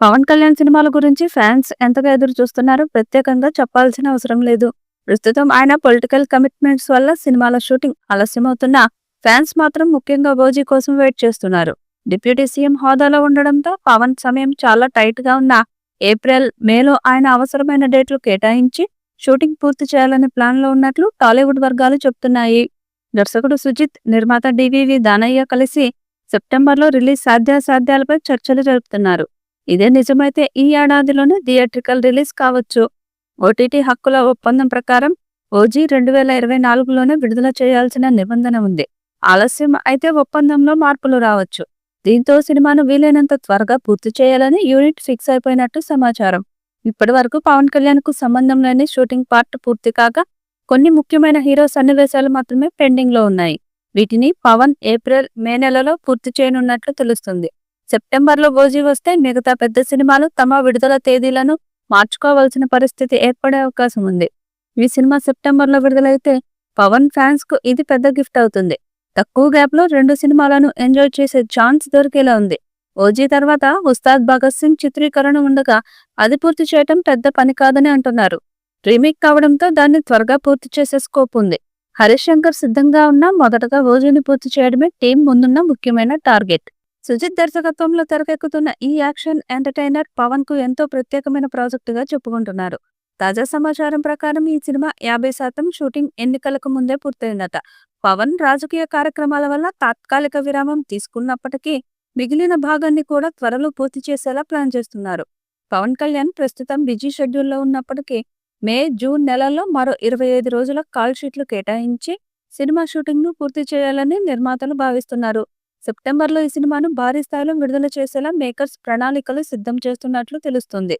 పవన్ కళ్యాణ్ సినిమాల గురించి ఫ్యాన్స్ ఎంతగా ఎదురు చూస్తున్నారో ప్రత్యేకంగా చెప్పాల్సిన అవసరం లేదు. ప్రస్తుతం ఆయన పొలిటికల్ కమిట్మెంట్స్ వల్ల సినిమాల షూటింగ్ ఆలస్యమవుతున్నా ఫ్యాన్స్ మాత్రం ముఖ్యంగా ఓజీ కోసం వెయిట్ చేస్తున్నారు. డిప్యూటీ సీఎం హోదాలో ఉండడంతో పవన్ సమయం చాలా టైట్ గా ఉన్న ఏప్రిల్, మేలో ఆయన అవసరమైన డేట్లు కేటాయించి షూటింగ్ పూర్తి చేయాలనే ప్లాన్ లో ఉన్నట్లు టాలీవుడ్ వర్గాలు చెబుతున్నాయి. దర్శకుడు సుజిత్, నిర్మాత డివివి దానయ్య కలిసి సెప్టెంబర్లో రిలీజ్ సాధ్యాసాధ్యాలపై చర్చలు జరుపుతున్నారు. ఇదే నిజమైతే ఈ ఏడాదిలోనే థియేట్రికల్ రిలీజ్ కావచ్చు. ఓటీటీ హక్కుల ఒప్పందం ప్రకారం ఓజీ 2024లోనే విడుదల చేయాల్సిన నిబంధన ఉంది. ఆలస్యం అయితే ఒప్పందంలో మార్పులు రావచ్చు. దీంతో సినిమాను వీలైనంత త్వరగా పూర్తి చేయాలని యూనిట్ ఫిక్స్ అయిపోయినట్టు సమాచారం. ఇప్పటి వరకు పవన్ కళ్యాణ్ కు సంబంధం లేని షూటింగ్ పార్ట్ పూర్తి కాగా కొన్ని ముఖ్యమైన హీరో సన్నివేశాలు మాత్రమే పెండింగ్ లో ఉన్నాయి. వీటిని పవన్ ఏప్రిల్, మే నెలలో పూర్తి చేయనున్నట్లు తెలుస్తుంది. సెప్టెంబర్లో ఓజీ వస్తే మిగతా పెద్ద సినిమాలు తమ విడుదల తేదీలను మార్చుకోవాల్సిన పరిస్థితి ఏర్పడే అవకాశం ఉంది. ఈ సినిమా సెప్టెంబర్లో విడుదలైతే పవన్ ఫ్యాన్స్ కు ఇది పెద్ద గిఫ్ట్ అవుతుంది. తక్కువ గ్యాప్ లో 2 సినిమాలను ఎంజాయ్ చేసే ఛాన్స్ దొరికేలా ఉంది. ఓజీ తర్వాత ఉస్తాద్ భగత్ సింగ్ చిత్రీకరణ ఉండగా అది పూర్తి చేయటం పెద్ద పని కాదని అంటున్నారు. రీమేక్ కావడంతో దాన్ని త్వరగా పూర్తి చేసే స్కోప్ ఉంది. హరీష్ శంకర్ సిద్ధంగా ఉన్నా మొదటగా ఓజీని పూర్తి చేయడమే టీం ముందున్న ముఖ్యమైన టార్గెట్. సుజిత్ దర్శకత్వంలో తెరకెక్కుతున్న ఈ యాక్షన్ ఎంటర్టైనర్ పవన్ కు ఎంతో ప్రత్యేకమైన ప్రాజెక్టుగా చెప్పుకుంటున్నారు. తాజా సమాచారం ప్రకారం ఈ సినిమా 50% షూటింగ్ ఎన్నికలకు ముందే పూర్తయిందట. పవన్ రాజకీయ కార్యక్రమాల వల్ల తాత్కాలిక విరామం తీసుకున్నప్పటికీ మిగిలిన భాగాన్ని కూడా త్వరలో పూర్తి చేసేలా ప్లాన్ చేస్తున్నారు. పవన్ కళ్యాణ్ ప్రస్తుతం బిజీ షెడ్యూల్లో ఉన్నప్పటికీ మే, జూన్ నెలల్లో మరో 25 రోజుల కాల్ షీట్లు కేటాయించి సినిమా షూటింగ్ ను పూర్తి చేయాలని నిర్మాతలు భావిస్తున్నారు. సెప్టెంబర్లో ఈ సినిమాను భారీ స్థాయిలో విడుదల చేసేలా మేకర్స్ ప్రణాళికలు సిద్ధం చేస్తున్నట్లు తెలుస్తుంది.